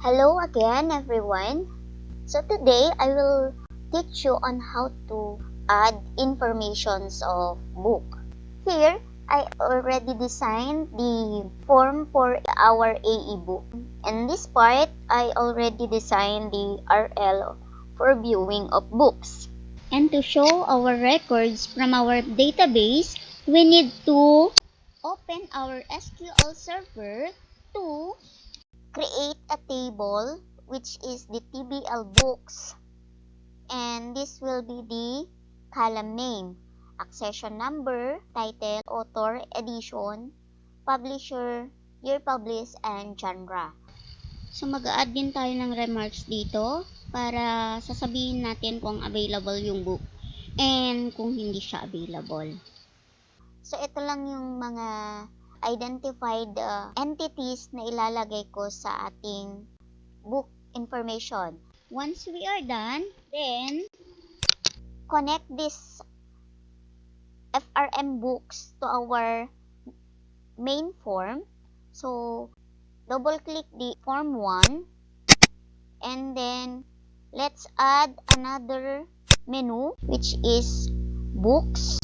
Hello again everyone. So today I will teach you on how to add informations of book. Here I already designed the form for our AE book. In this part I already designed the RL for viewing of books. And to show our records from our database, we need to open our SQL server to create a table which is the TBL books, and this will be the column name, accession number, title, author, edition, publisher, year published, and genre. So mag-a-add din tayo ng remarks dito para sasabihin natin kung available yung book and kung hindi siya available. So ito lang yung mga identified entities na ilalagay ko sa ating book information. Once we are done, then connect this FRM books to our main form. So double click the form 1 and then let's add another menu which is books.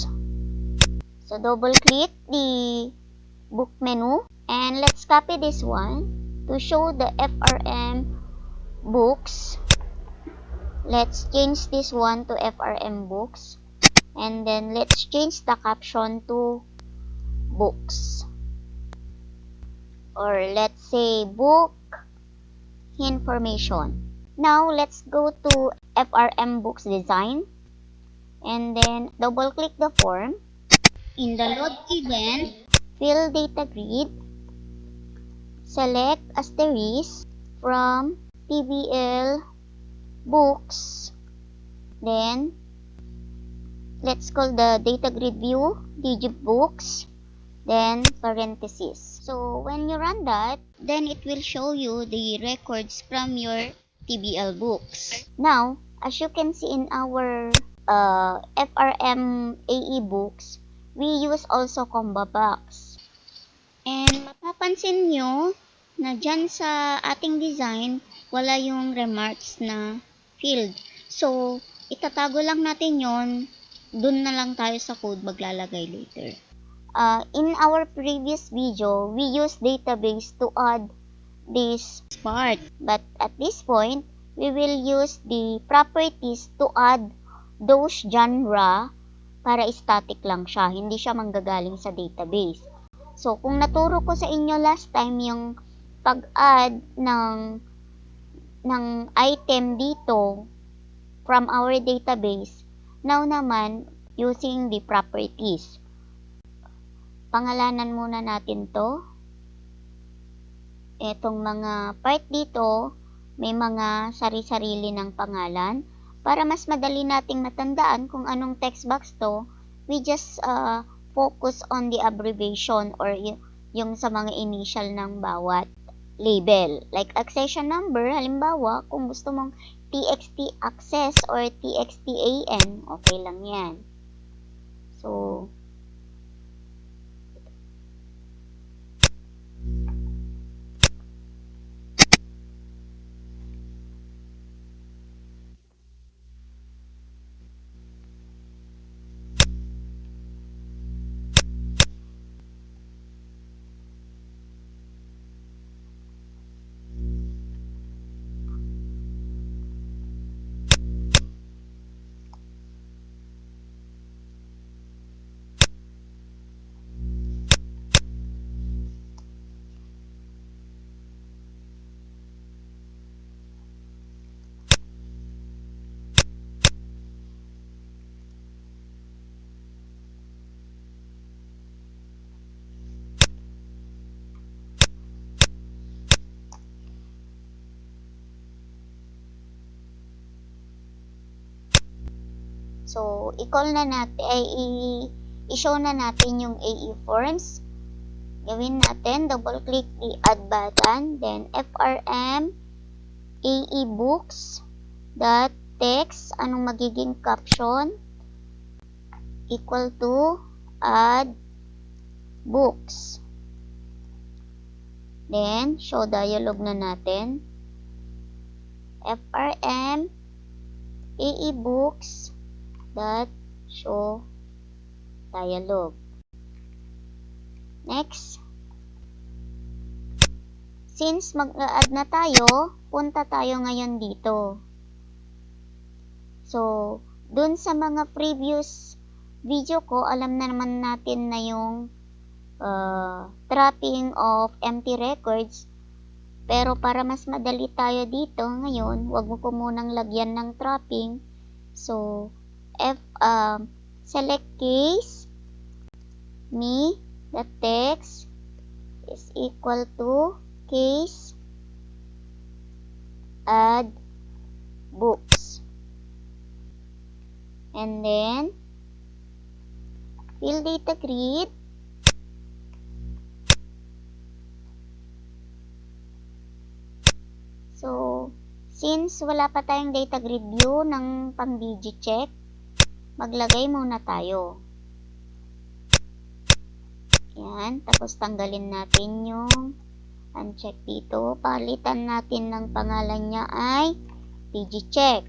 So double click the book menu and let's copy this one to show the FRM books. Let's change this one to FRM books and then let's change the caption to books, or let's say book information. Now let's go to FRM books design and then double click the form. In the load event, fill data grid, select asterisk from TBL books, then let's call the data grid view digibooks, then parentheses. So when you run that, then it will show you the records from your TBL books. Now, as you can see in our FRM AE books, we use also combo box. And mapapansin nyo na dyan sa ating design, wala yung remarks na field. So, itatago lang natin yon, dun na lang tayo sa code maglalagay later. In our previous video, we used database to add this part. But at this point, we will use the properties to add those genre para static lang siya. Hindi siya manggagaling sa database. So, kung naturo ko sa inyo last time yung pag-add ng item dito from our database, now naman, using the properties. Pangalanan muna natin to. Etong mga part dito, may mga sari-sarili ng pangalan. Para mas madali nating matandaan kung anong text box to, we just focus on the abbreviation or yung sa mga initial ng bawat label. Like accession number, halimbawa, kung gusto mong TXT access or TXT AN, okay lang yan. So, i-call na natin, i-show na natin yung AE forms. Gawin natin, double click the add button, then FRM AE books dot text, anong magiging caption, equal to add books. Then, show dialog na natin. frm aebooks dot show dialog. Next, since mag-add na tayo, punta tayo ngayon dito. So, dun sa mga previous video ko, alam na naman natin na yung trapping of empty records. Pero para mas madali tayo dito ngayon, wag mo ko munang lagyan ng trapping. So, select case, me, the text is equal to case add books. And then, fill data grid. So, since wala pa tayong data grid view ng pang DigiCheck, maglagay muna tayo. Yan, tapos tanggalin natin yung uncheck dito. Palitan natin ng pangalan niya ay DigiCheck.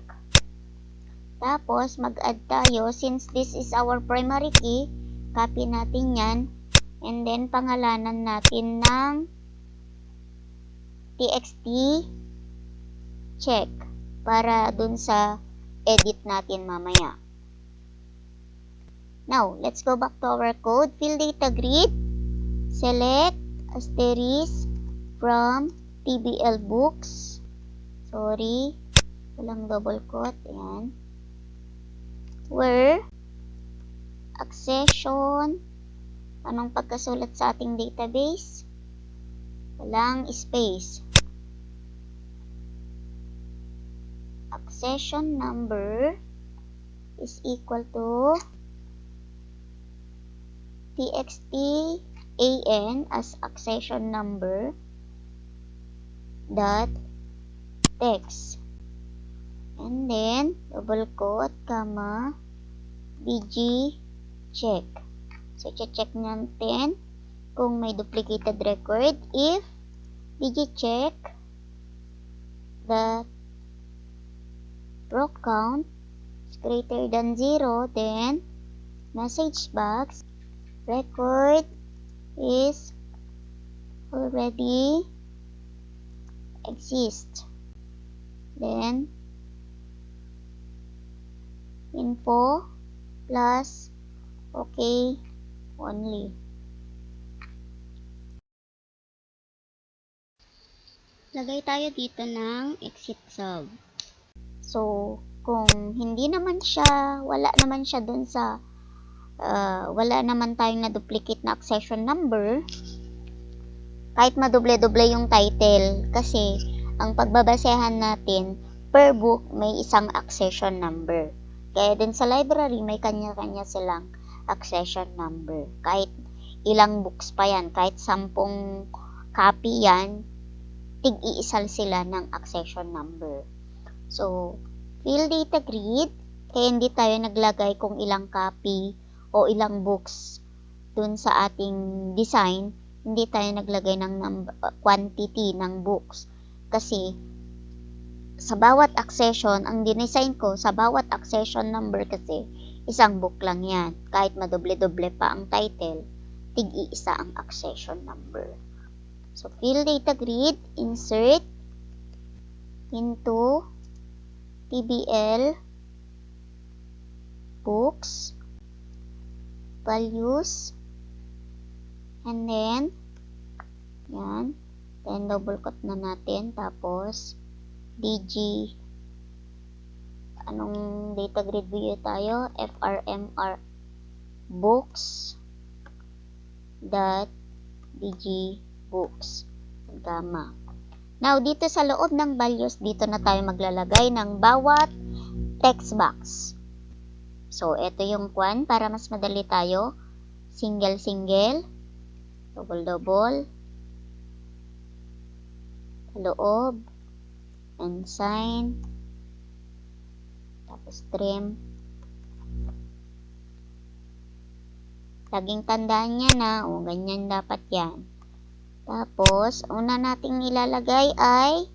Tapos, mag-add tayo. Since this is our primary key, copy natin yan. And then, pangalanan natin ng txt check para dun sa edit natin mamaya. Now, let's go back to our code. Fill data grid. Select asterisk from TBL books. Sorry. Walang double quote. Ayan. Where accession, anong pagkasulat sa ating database? Walang space. Accession number is equal to txt an as accession number dot text. And then, double quote, comma, DigiCheck. So, check natin kung may duplicated record. If DigiCheck the row count is greater than 0, then message box record is already exist. Then, info plus okay only. Lagay tayo dito ng exit sub. So, kung hindi naman siya, wala naman siya dun sa wala naman tayong na-duplicate na accession number, kahit madoble-doble yung title, kasi ang pagbabasehan natin per book may isang accession number. Kaya din sa library, may kanya-kanya silang accession number. Kahit ilang books pa yan, kahit 10 copy yan, tig-iisal sila ng accession number. So, fill data grid, kaya hindi tayo naglagay kung ilang copy o ilang books dun sa ating design, hindi tayo naglagay ng quantity ng books. Kasi, sa bawat accession, ang dinesign ko, sa bawat accession number kasi, isang book lang yan. Kahit madoble-doble pa ang title, tig-iisa ang accession number. So, fill data grid, insert into TBL books, values, and then, yan, then double quote na natin, tapos, anong data grid view tayo? FRMR books dot DigiBooks, gamma. Now, dito sa loob ng values, dito na tayo maglalagay ng bawat text box. So, ito yung kwan para mas madali tayo. Single, double, loob, and sign, tapos trim. Laging tandaan niya na, ganyan dapat yan. Tapos, una nating ilalagay ay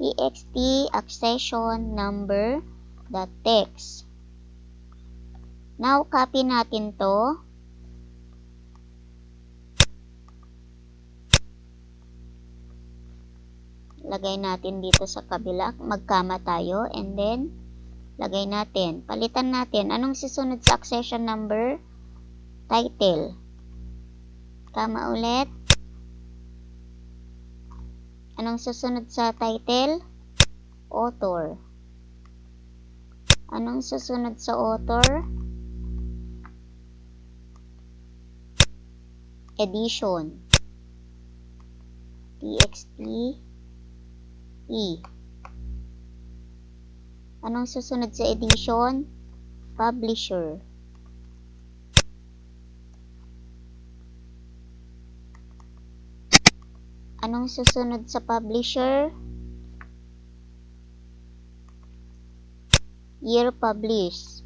txt accession number dot text. Now, copy natin to. Lagay natin dito sa kabila. Magkama tayo. And then, lagay natin. Palitan natin. Anong susunod sa accession number? Title. Kama ulit. Anong susunod sa title? Author. Anong susunod sa author? Edition. txt e. Anong susunod sa edition? Publisher. Anong susunod sa publisher? Year published.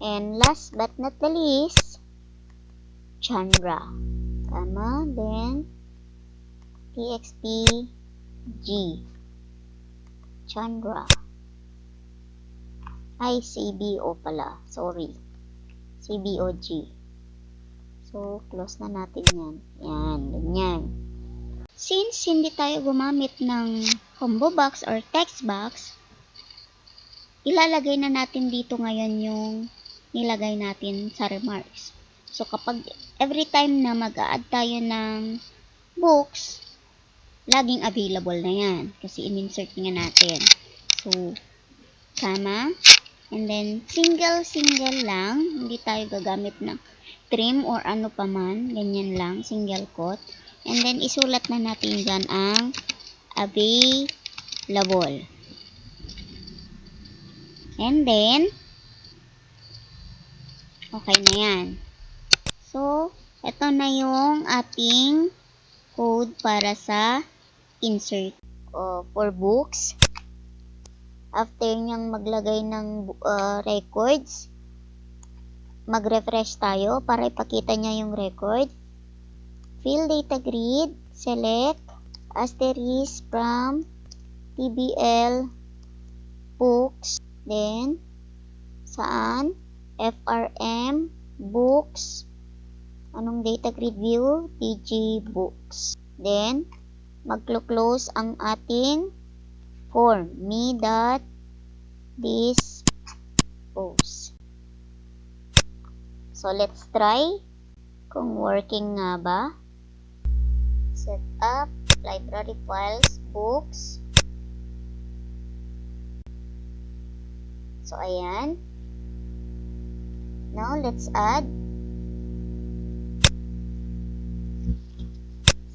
And last but not the least, genre. Comma, then txt g. Genre. Ay, CBO pala. Sorry. CBOG. So, close na natin yan. Yan, ganyan. Since hindi tayo gumamit ng combo box or text box, ilalagay na natin dito ngayon yung nilagay natin sa remarks. So, kapag every time na mag-a-add tayo ng books, laging available na yan. Kasi in-insert nga natin. So, comma. And then, single lang. Hindi tayo gagamit ng trim or ano pa man. Ganyan lang. Single quote. And then, isulat na natin dyan ang available. And then, okay na yan. So, ito na yung ating code para sa insert for books. After niyang maglagay ng records, mag-refresh tayo para ipakita niya yung record. Fill data grid, select asterisk from TBL books, then saan? FRM books. Anong data grid view? DG books. Then, mag-close ang ating form. me.dispose. So, let's try kung working nga ba. Set up, library files, books. So, ayan. Now, let's add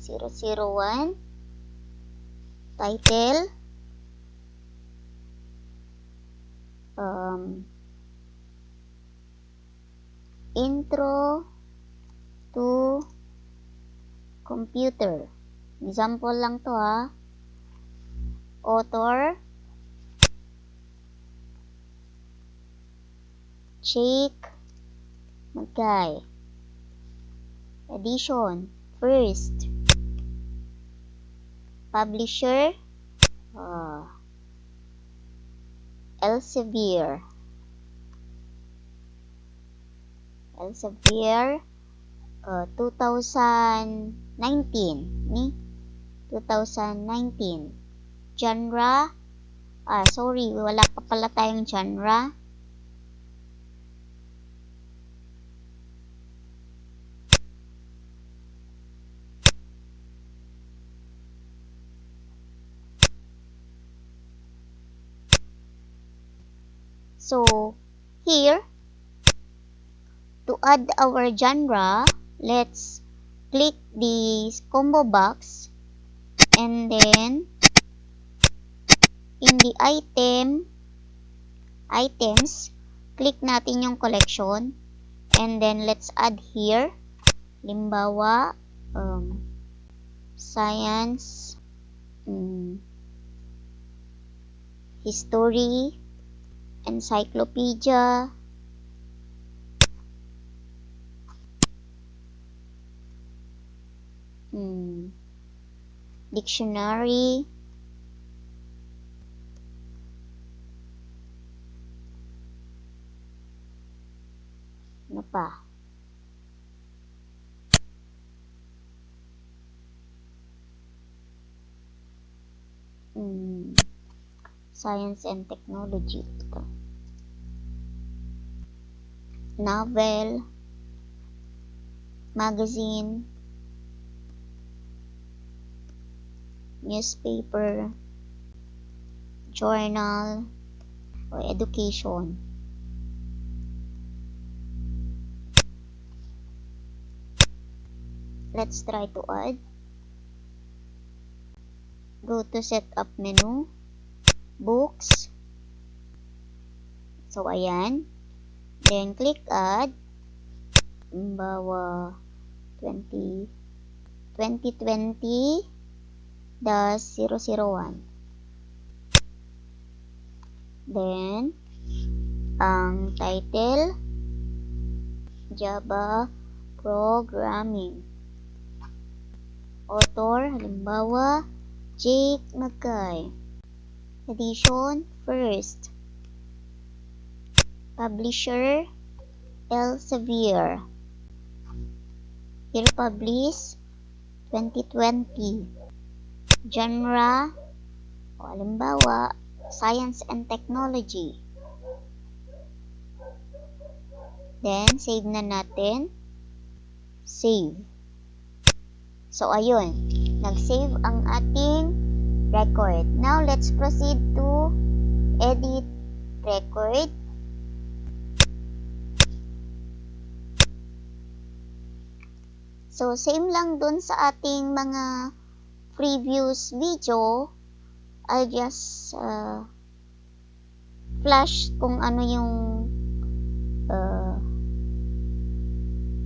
001 title intro to computer. Example lang to ha. Author, check, magkay. Edition, first. Publisher, Elsevier. Elsevier 2019 ni 2019. Genre, sorry, wala pa pala tayong genre. So, here, to add our genre, let's click the combo box and then in the items, click natin yung collection and then let's add here. Limbawa, science, history, encyclopedia, dictionary, ano pa? Science and technology. Ito. Novel, magazine, newspaper, journal, or education. Let's try to add. Go to setup menu, books. So, ayan. Then, click add. Halimbawa, 2020-001. Then, ang title, Java Programming. Author, halimbawa, Jake Magkay. Edition, first. Publisher, Elsevier. Year published, 2020. Genre, halimbawa, Science and Technology. Then, save na natin. Save. So, ayun. Nag-save ang ating record. Now, let's proceed to edit record. So, same lang dun sa ating mga previous video. I'll just flash kung ano yung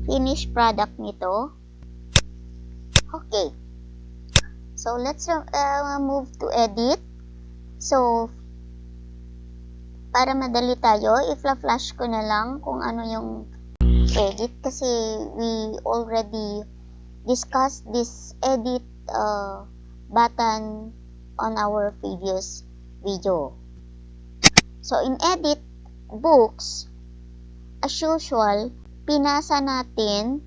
finished product nito. Okay. So, let's move to edit. So, para madali tayo, i-flash ko na lang kung ano yung edit kasi we already discussed this edit button on our previous video. So, in edit books, as usual, pinasa natin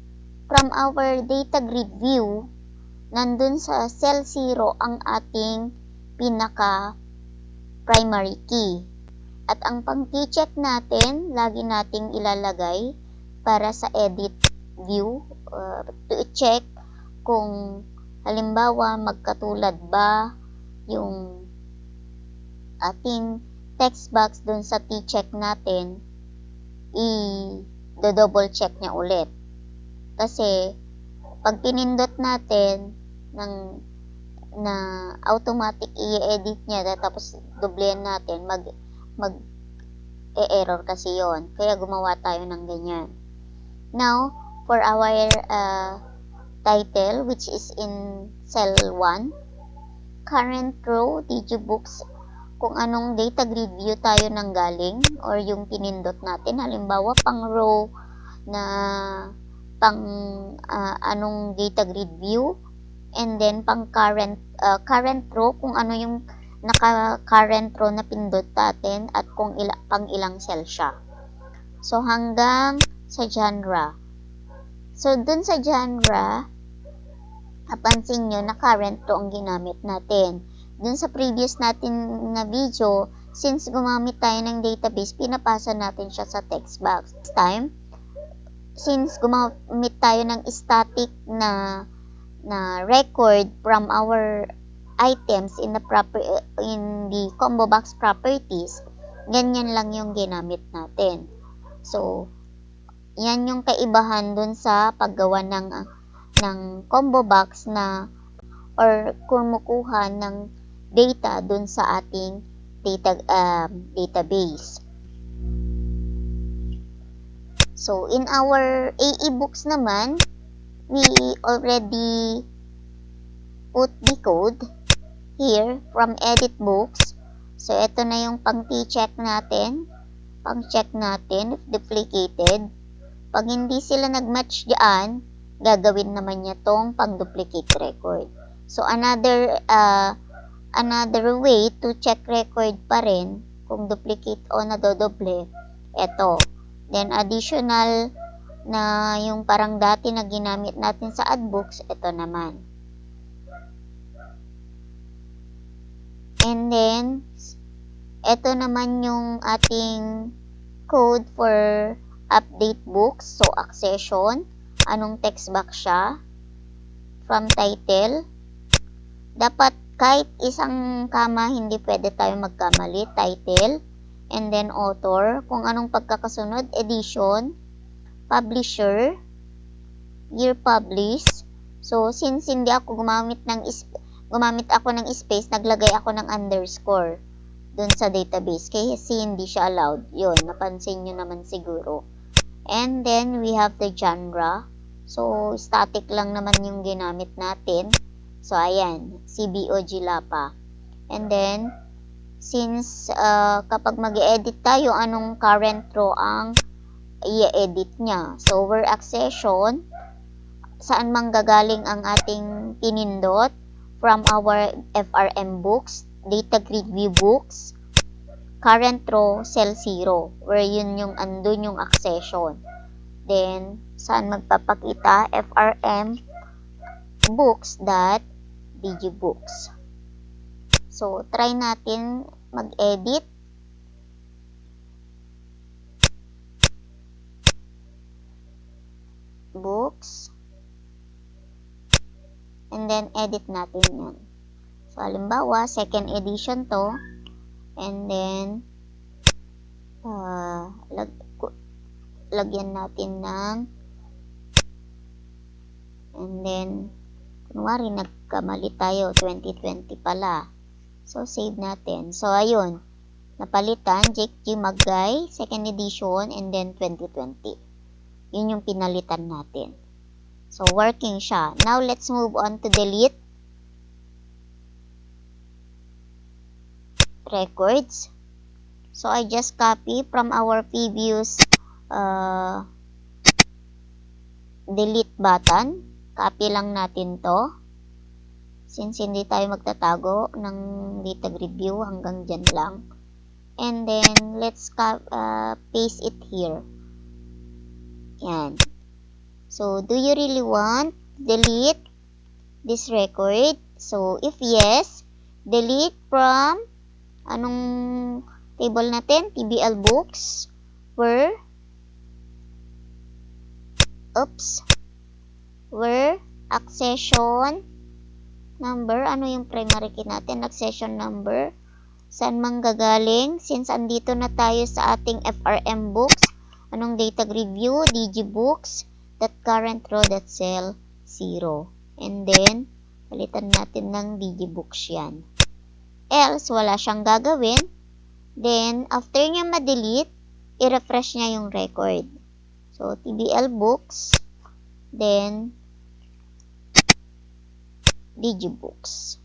from our data grid view, nandun sa cell 0 ang ating pinaka primary key. At ang pang-check natin, lagi nating ilalagay para sa edit view to check kung halimbawa magkatulad ba yung ating text box dun sa t-check natin, i-double check niya ulit. Kasi pag pinindot natin na automatic i-edit niya tapos doblehan natin, mag-error kasi yon. Kaya gumawa tayo ng ganyan. Now, for our title, which is in cell 1, current row, digibooks, kung anong data grid view tayo nanggaling or yung pinindot natin. Halimbawa, pang row na anong data grid view, and then pang current row, kung ano yung naka-current row na pindot natin at kung pang ilang cell siya. So, hanggang sa genre. So, dun sa genre, napansin nyo na current row ang ginamit natin. Dun sa previous natin na video, since gumamit tayo ng database, pinapasa natin siya sa text box. This time, since gumamit tayo ng static na record from our items in the combo box properties, ganyan lang yung ginamit natin. So, yan yung kaibahan dun sa paggawa ng combo box na or kumukuha ng data dun sa ating database. So, in our AE books naman, we already put the code here from edit books. So, ito na yung pang-check natin. Pang-check natin if duplicated. Pag hindi sila nag-match diyan, gagawin naman niya tong pang-duplicate record. So, another way to check record pa rin, kung duplicate o nadodoble, eto. Then, additional na yung parang dati na ginamit natin sa Adbooks, eto naman. And then, eto naman yung ating code for update books. So, accession. Anong text box siya? From title. Dapat kahit isang kama, hindi pwede tayo magkamali. Title. And then, author. Kung anong pagkakasunod, edition. Publisher. Year published. So, since hindi ako gumamit ako ng space, naglagay ako ng underscore dun sa database. Kasi hindi siya allowed. Yun, napansin nyo naman siguro. And then, we have the genre. So, static lang naman yung ginamit natin. So, ayan, CBOG Lapa. And then, since kapag mag-edit tayo, anong current row ang i-edit niya? So, where accession, saan manggagaling ang ating pinindot? From our FRM books, data grid view books, current row, cell 0, where yun yung andun yung accession. Then, saan magpapakita? FRM books.digibooks. So, try natin mag-edit. Books. And then, edit natin yan. So, halimbawa, second edition to. And then, lagyan natin ng, and then, kunwari, nagkamali tayo, 2020 pala. So, save natin. So, ayun, napalitan, Jake G. Magay, second edition, and then 2020. Yun yung pinalitan natin. So, working siya. Now, let's move on to delete records. So, I just copy from our previous delete button. Copy lang natin to. Since hindi tayo magtatago ng data grid view, hanggang dyan lang. And then, let's paste it here. Yan. So, do you really want delete this record? So, if yes, delete from anong table natin? TBL books. Where accession number. Ano yung primary key natin? Accession number. Saan manggagaling? Since andito na tayo sa ating FRM books, anong data grid view? digibooks. Current row, cell 0. And then, palitan natin ng digibooks yan. Else, wala siyang gagawin. Then, after niya ma-delete, i-refresh niya yung record. So, TBL books, then, digibooks.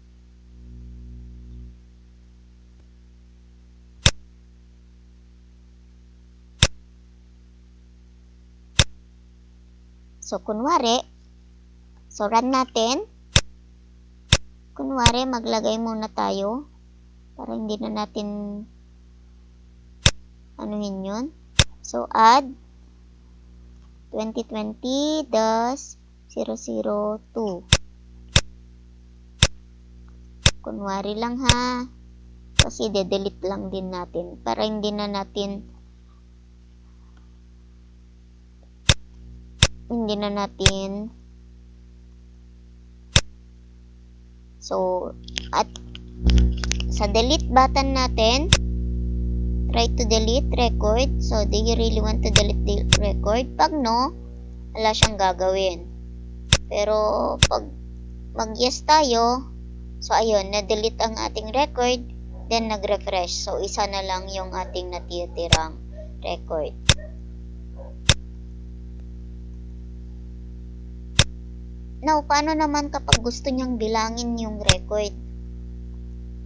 So, kunwari, run natin. Kunwari, maglagay muna tayo para hindi na natin anuhin yun. So, add 2020-002. Kunwari lang ha. Kasi de-delete lang din natin para hindi na natin so, at sa delete button natin, try to delete record. So, do you really want to delete the record? Pag no, wala siyang gagawin. Pero, pag mag-yes tayo, so, ayun, na-delete ang ating record, then nag-refresh. So, isa na lang yung ating natitirang record. Now, paano naman kapag gusto niyang bilangin yung record?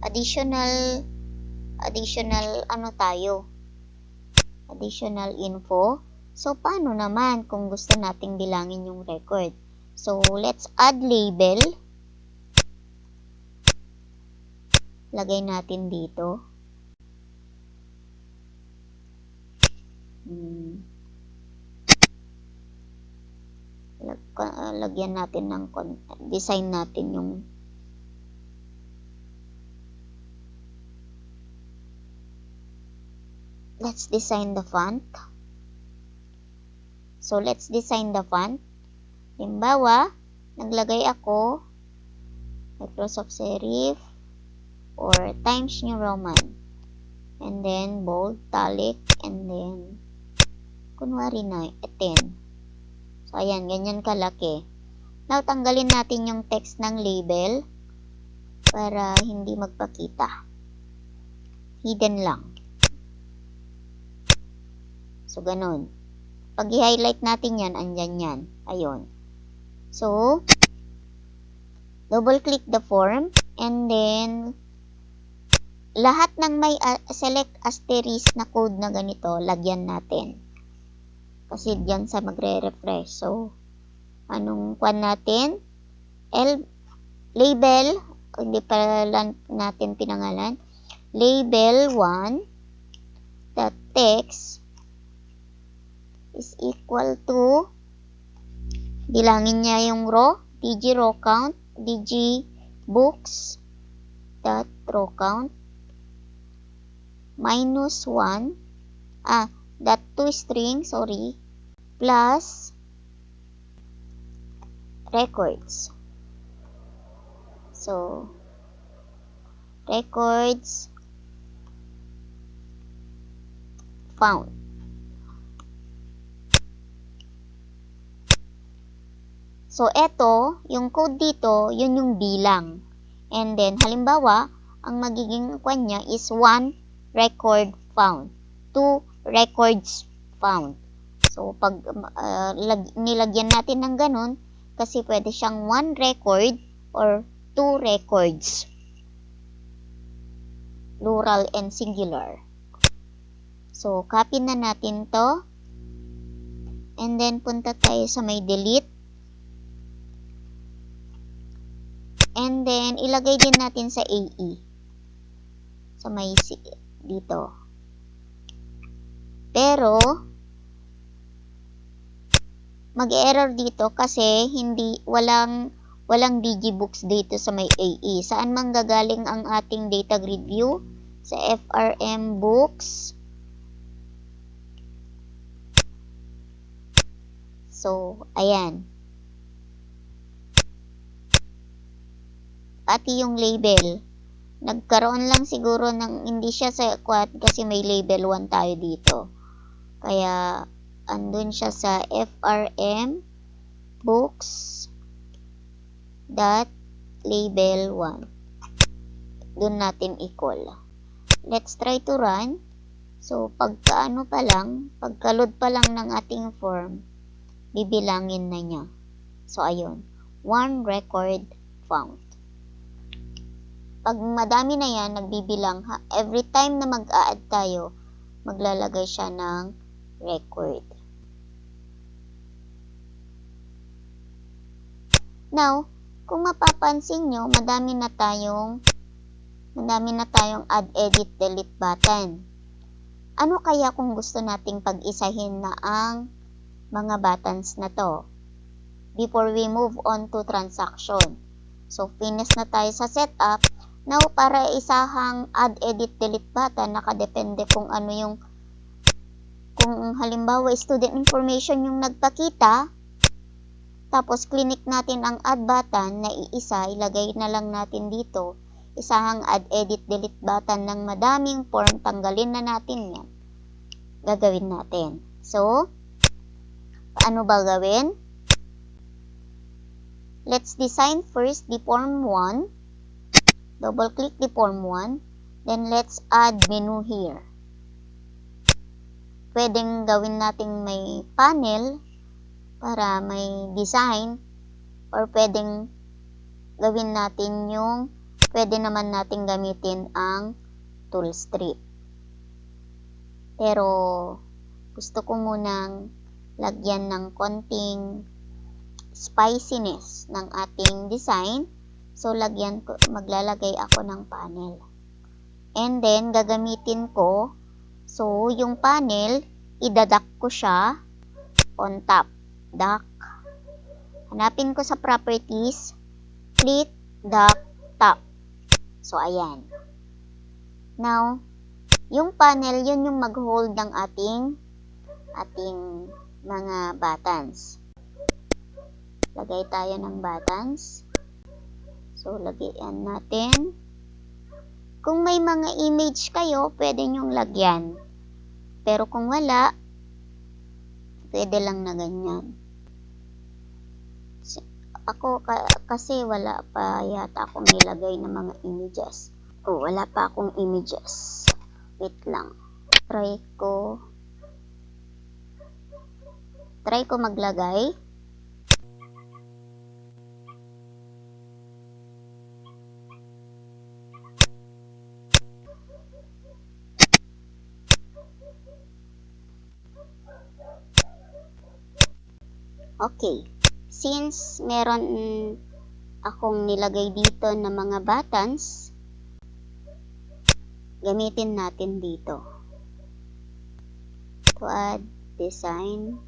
Additional additional info. So, paano naman kung gusto nating bilangin yung record? So, let's add label. lagay natin dito. Lagyan natin ng design natin yung let's design the font. So, let's design the font. Halimbawa, naglagay ako Microsoft Serif or Times New Roman. And then, bold, italic, and then, kunwari na, 10. So, ayan, ganyan kalaki. Now, tanggalin natin yung text ng label para hindi magpakita. Hidden lang. So, ganun. Pag i-highlight natin yan, andyan yan. Ayun. So, double-click the form, and then, lahat ng may select asterisk na code na ganito, lagyan natin. Kasi dyan sa magre-refresh. So, anong kwan natin? Label, hindi pa natin pinangalan. Label 1, the text is equal to, bilangin niya yung row, dg row count, dg books, dot row count, minus 1, dot toString, sorry, plus records. So, records found. So, eto, yung code dito, yun yung bilang. And then, halimbawa, ang magiging kwan niya is 1 record found, 2 records found. So, pag nilagyan natin ng ganun, kasi pwede siyang 1 record or 2 records. Plural and singular. So, copy na natin to. And then, punta tayo sa may delete. And then, ilagay din natin sa AE. Sa may dito. Pero, mag-error dito kasi walang digibooks dito sa may AE. Saan manggagaling ang ating data grid view? Sa FRM books. So, ayan. Pati yung label. Nagkaroon lang siguro ng hindi siya sa quad kasi may label 1 tayo dito. Kaya, andun siya sa FRM books dot label 1. Doon natin i-call. Let's try to run. So, pagkaano pa lang, pagka-load pa lang ng ating form, bibilangin na niya. So, ayun. 1 record found. Pag madami na yan, nagbibilang, every time na mag-a-add tayo, maglalagay siya ng record. Now, kung mapapansin nyo, madami na tayong add, edit, delete button. Ano kaya kung gusto nating pag-isahin na ang mga buttons na to? Before we move on to transaction. So, finish na tayo sa setup. Now, para isahang add, edit, delete button, nakadepende kung ano yung, kung halimbawa student information yung nagpakita, tapos clinic natin ang add button na iisa, ilagay na lang natin dito, isahang add, edit, delete button ng madaming form, tanggalin na natin yan. Gagawin natin. So, paano ba gawin? Let's design first the form 1. Double-click the form 1. Then, let's add menu here. Pwedeng gawin nating may panel para may design. Or pwedeng gawin natin yung, pwede naman nating gamitin ang tool strip. Pero, gusto ko munang lagyan ng konting spiciness ng ating design. So, maglalagay ako ng panel. And then, gagamitin ko. So, yung panel, idadak ko siya on top. Dock. Hanapin ko sa properties. Click, dock, top. So, ayan. Now, yung panel, yun yung mag-hold ng ating mga buttons. Lagay tayo ng buttons. So, lagyan natin. Kung may mga image kayo, pwede nyong lagyan. Pero kung wala, pwede lang na ganyan. Ako, kasi wala pa yata akong nilagay na mga images. Wala pa akong images. Wait lang. Try ko maglagay. Okay. Since meron akong nilagay dito na mga buttons, gamitin natin dito. To add design.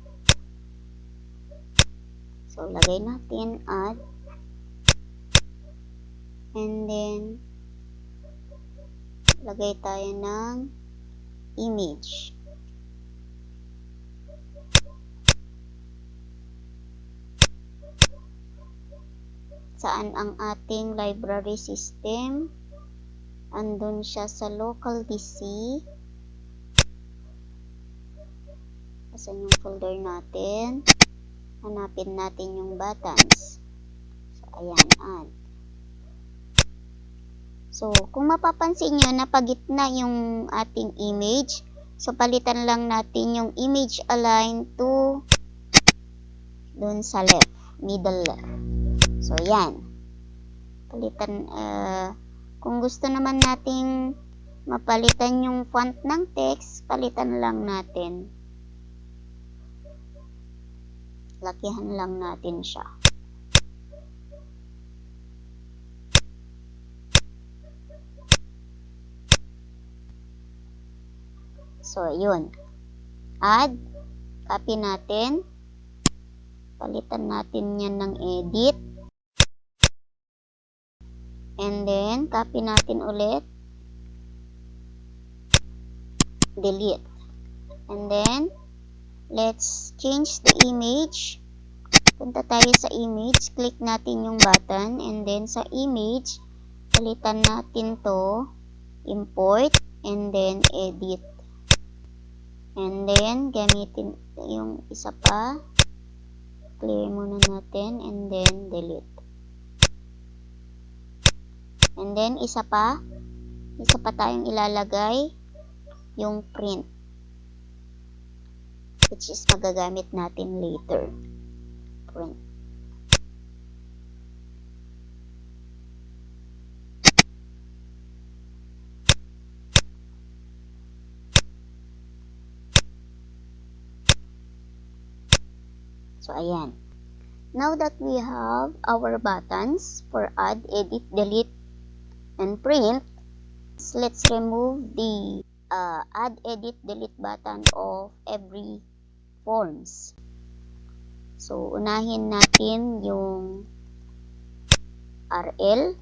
So, lagay natin add. And then, lagay tayo ng image. Saan ang ating library system? Andun siya sa local DC. Asan yung folder natin? Hanapin natin yung buttons. So, ayan, add. So, kung mapapansin nyo, napagitna yung ating image. So, palitan lang natin yung image align to dun sa left, middle left. So, yan. Palitan, kung gusto naman nating mapalitan yung font ng text, palitan lang natin. Lakihan lang natin siya. So, yun. Add. Copy natin. Palitan natin yan ng edit. And then, copy natin ulit. Delete. And then, let's change the image. Punta tayo sa image. Click natin yung button. And then, sa image, palitan natin to. Import. And then, edit. And then, gamitin yung isa pa. Clear muna natin. And then, delete. And then, isa pa tayong ilalagay, yung print, which is magagamit natin later. Print. So, ayan. Now that we have our buttons for add, edit, delete, and print, let's remove the add, edit, delete button of every forms. So, unahin natin yung RL.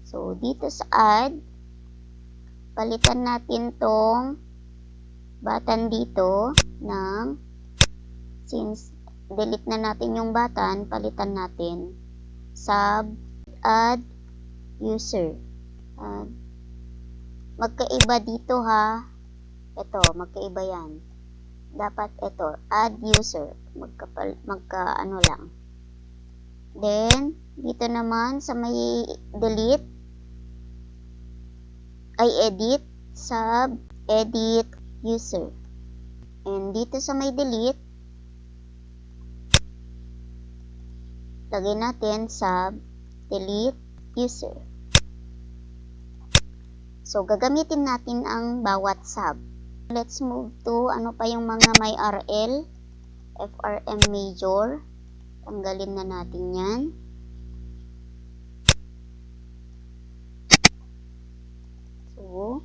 So, dito sa add, palitan natin tong button dito ng, since delete na natin yung button, palitan natin sub add user. Magkaiba dito ha. Ito, magkaiba yan. Dapat ito, add user. Magka-ano lang. Then, dito naman sa may delete, ay edit, sub, edit, user. And dito sa may delete, lagay natin sub, delete, user. So, gagamitin natin ang bawat sub. Let's move to ano pa yung mga may RL, FRM major. Tanggalin na natin yan. So,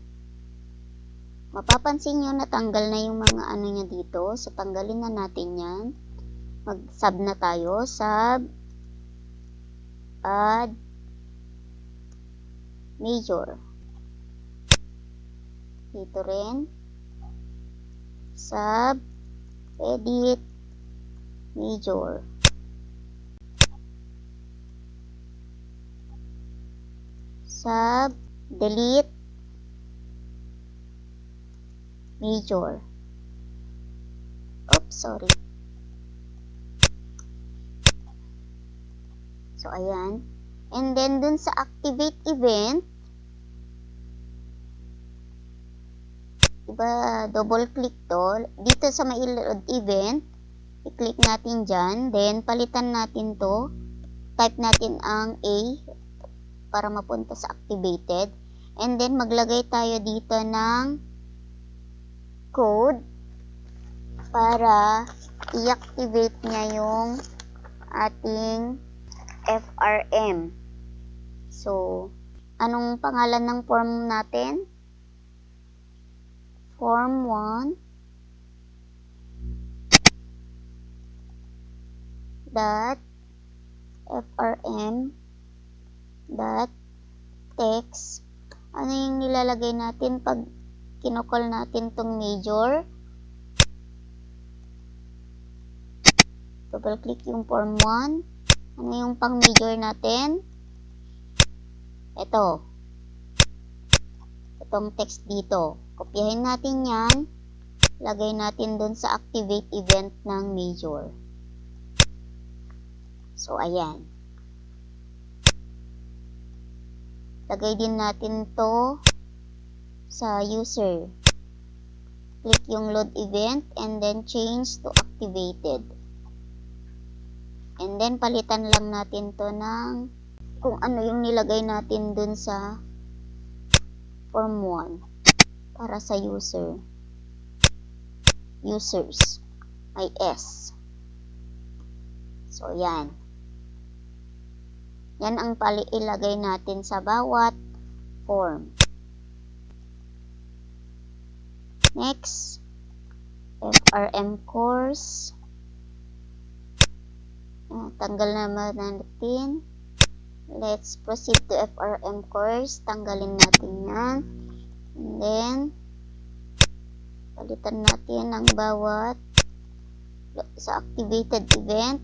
mapapansin nyo natanggal na yung mga ano niya dito. So, tanggalin na natin yan. Mag-sub na tayo. Sub, add, major. Dito rin. Sub, edit, major. Sub, delete, major. Oops, sorry. So, ayan. And then, dun sa activate event, diba, double click to. Dito sa may load event, i-click natin dyan. Then, palitan natin to. Type natin ang A para mapunta sa activated. And then, maglagay tayo dito ng code para i-activate niya yung ating FRM. So, anong pangalan ng form natin? Form 1 dot FRM dot text. Ano yung nilalagay natin pag kinokol natin tong major? Double click yung form 1. Ano yung pang major natin? Ito. Itong text dito. Kopyahin natin yan. Lagay natin dun sa activate event ng major. So, ayan. Lagay din natin to sa user. Click yung load event and then change to activated. And then, palitan lang natin to ng kung ano yung nilagay natin dun sa form 1 para sa user. Users. May S. So, yan. Yan ang ilagay natin sa bawat form. Next, FRM course. Tanggal naman natin. Let's proceed to FRM course. Tanggalin natin yan. And then, palitan natin ang bawat sa activated event.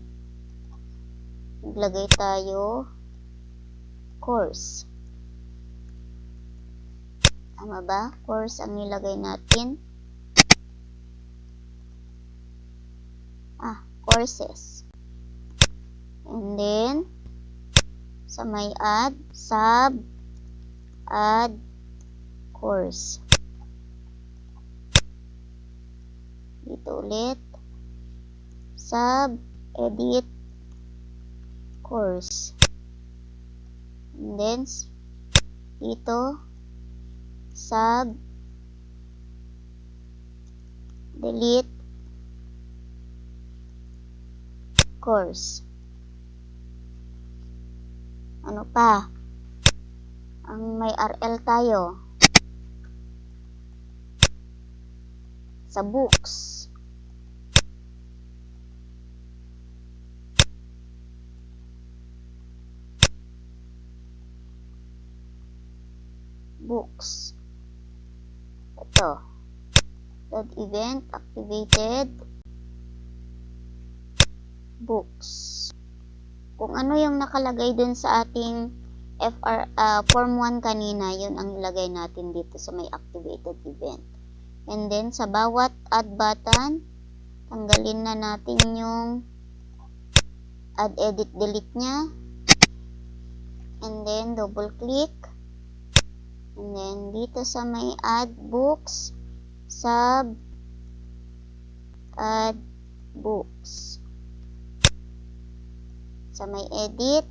Maglagay tayo course. Tama ba? Course ang nilagay natin. Courses. And then, sa may add, sub, add, course. Dito ulit. Sub, edit, course. And then, dito, sub, delete, course. Ano pa? Ang may RL tayo. Sa books. Books. Ito. Load event activated. Books. Kung ano yung nakalagay dun sa ating form 1 kanina, yun ang ilagay natin dito sa may activated event. And then, sa bawat add button, tanggalin na natin yung add, edit, delete nya. And then, double click. And then, dito sa may add books, sub, add books. Sa may edit,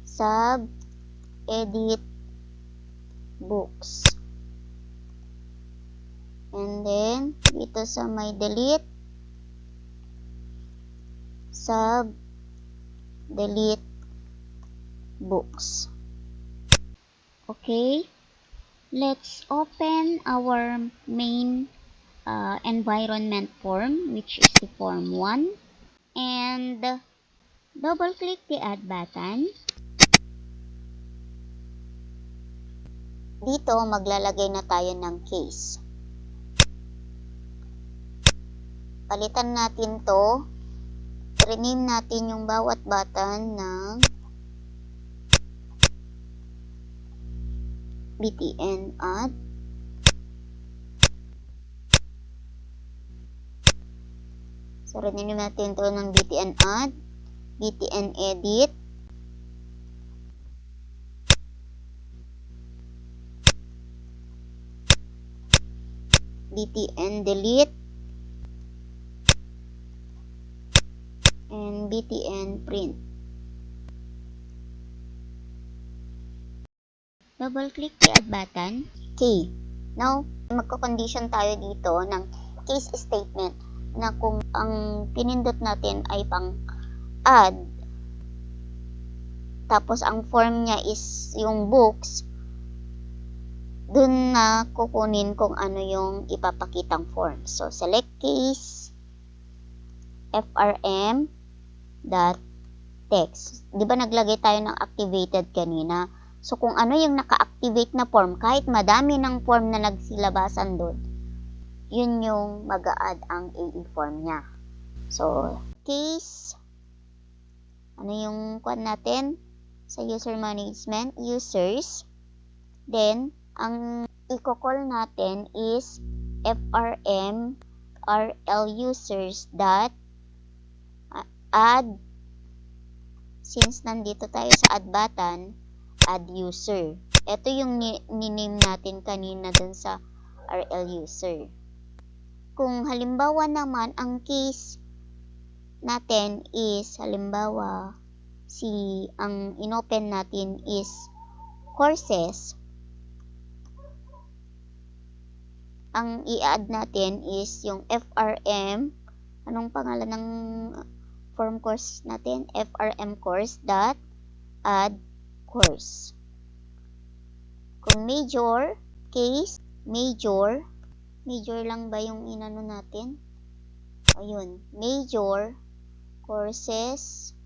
sub, edit, books. And then, dito sa may delete, sub, delete, books. Okay? Let's open our main environment form, which is the form 1, and double click the add button. Dito maglalagay na tayo ng case. Palitan natin to, rename natin yung bawat button ng btn add. So, rename natin to ng btn add, btn edit, btn delete, and btn print. Double click the add button. Okay. Now, magko-condition tayo dito ng case statement na kung ang pinindot natin ay pang add, tapos ang form niya is yung books, dun na kukunin kung ano yung ipapakitang form. So, select case, frm, dot text. Di ba naglagay tayo ng activated kanina? So, kung ano yung naka-activate na form, kahit madami ng form na nagsilabasan doon, yun yung mag-a-add ang AE form niya. So, case, ano yung kuan natin? Sa user management, users. Then, ang i-call natin is frm rl users dot add. Since nandito tayo sa add button, add user. Ito yung ni-name natin kanina dun sa RL user. Kung halimbawa naman, ang case natin is, halimbawa, ang inopen natin is courses, ang i-add natin is yung frm, anong pangalan ng form course natin? frm course dot add course. Kung major, case, major lang ba yung inano natin? Ayun, major, courses,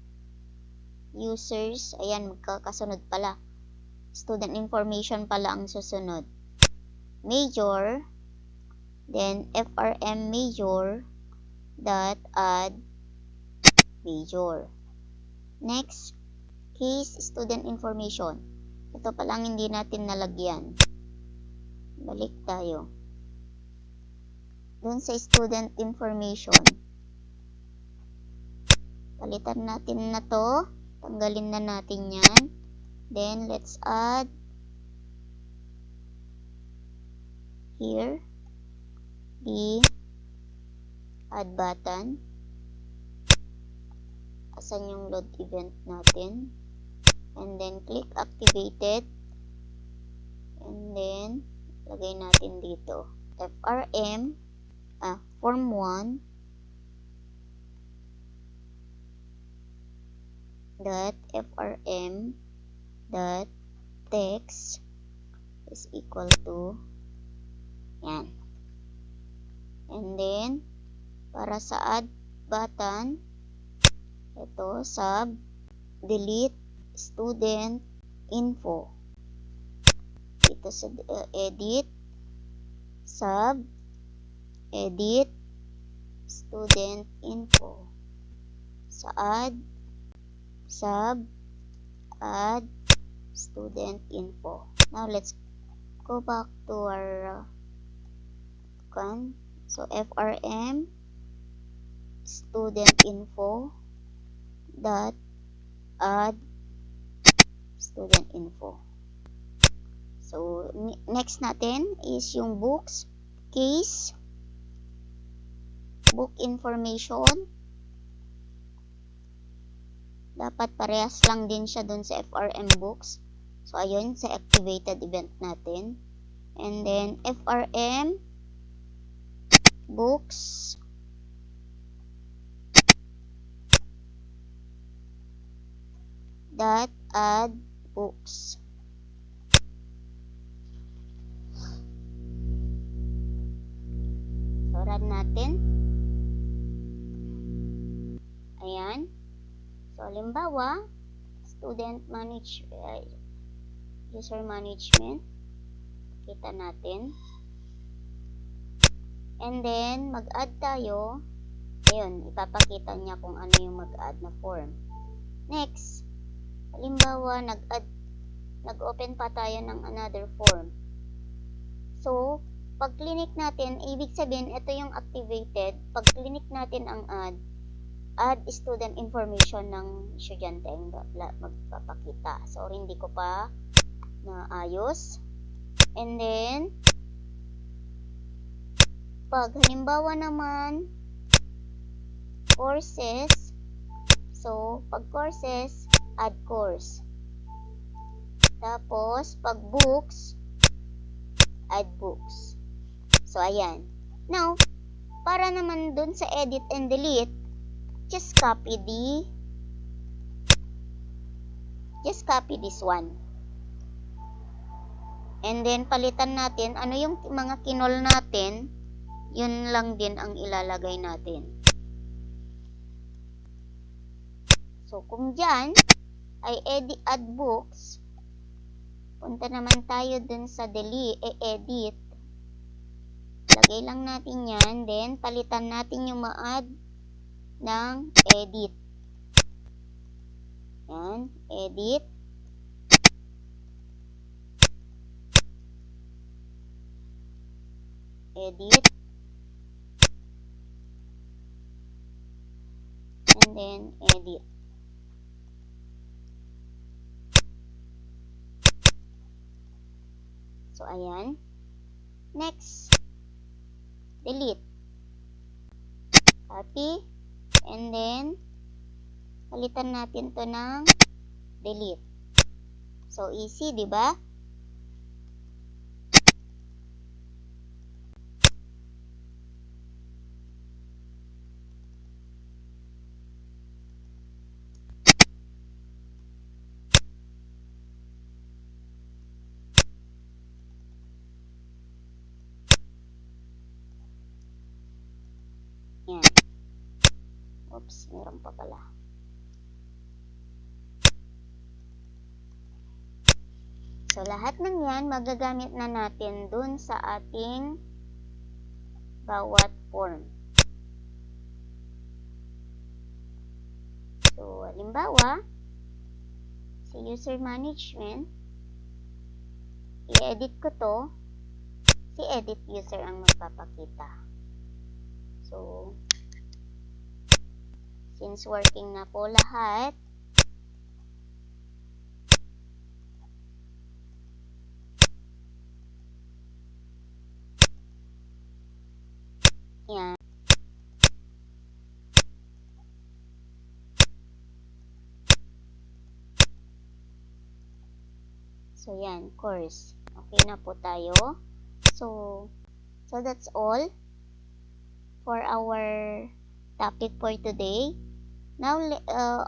users, ayan, magkakasunod pala. Student information pala ang susunod. Major, then frm major, dot add major. Next, case student information. Ito pa lang hindi natin nalagyan. Balik tayo. Doon sa student information, palitan natin na to. Tanggalin na natin yan. Then, let's add here the add button. Asan yung load event natin? And then, click activated. And then, lagay natin dito. frm, form 1, dot frm, dot text is equal to, yan. And then, para sa add button, ito, sub, delete, student, info. Dito sa edit, sub, edit, student, info. Sa add, sub, add, student, info. Now, let's go back to our so frm student info dot add student info. So, next natin is yung books, case, book information. Dapat parehas lang din siya dun sa frm books. So, ayun, sa activated event natin. And then, frm books dot add books. run natin. Ayan. So, halimbawa, user management. Kita natin. And then, mag-add tayo. Ayun, ipapakita niya kung ano yung mag-add na form. Next, halimbawa, nag-open pa tayo ng another form. So, pag clinic natin, ibig sabihin, ito yung activated. Pag clinic natin ang add student information ng estudyante ang magpapakita. So, hindi ko pa naayos. And then, pag halimbawa naman, courses, so, pag courses, add course. Tapos, pag books, add books. So, ayan. Now, para naman dun sa edit and delete, just copy this one. And then, palitan natin, ano yung mga kinol natin, yun lang din ang ilalagay natin. So, kung dyan ay add books, punta naman tayo dun sa edit. Lagay lang natin yan. Then, palitan natin yung ma-add ng edit. Yan. Edit. Edit. And then, edit. So, ayan. Next, delete. Copy. And then, palitan natin to ng delete. So, easy, di ba? Yan. Oops, meron pa pala. So, lahat ng yan, magagamit na natin dun sa ating bawat form. So, halimbawa, sa user management, i-edit ko to, si edit user ang magpapakita. So, since working na po lahat, yan. So, yan, course. Okay na po tayo. So that's all for our topic for today. Now,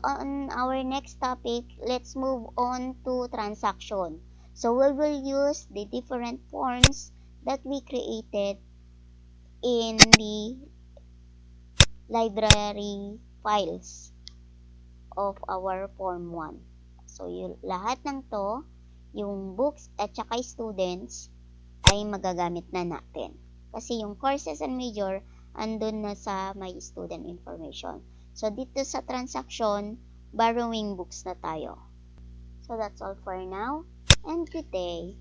on our next topic, let's move on to transaction. So, we will use the different forms that we created in the library files of our Form 1. So, lahat ng to, yung books at saka students, ay magagamit na natin. Kasi yung courses and major, andun na sa my student information. So, dito sa transaction, borrowing books na tayo. So, that's all for now, and good day.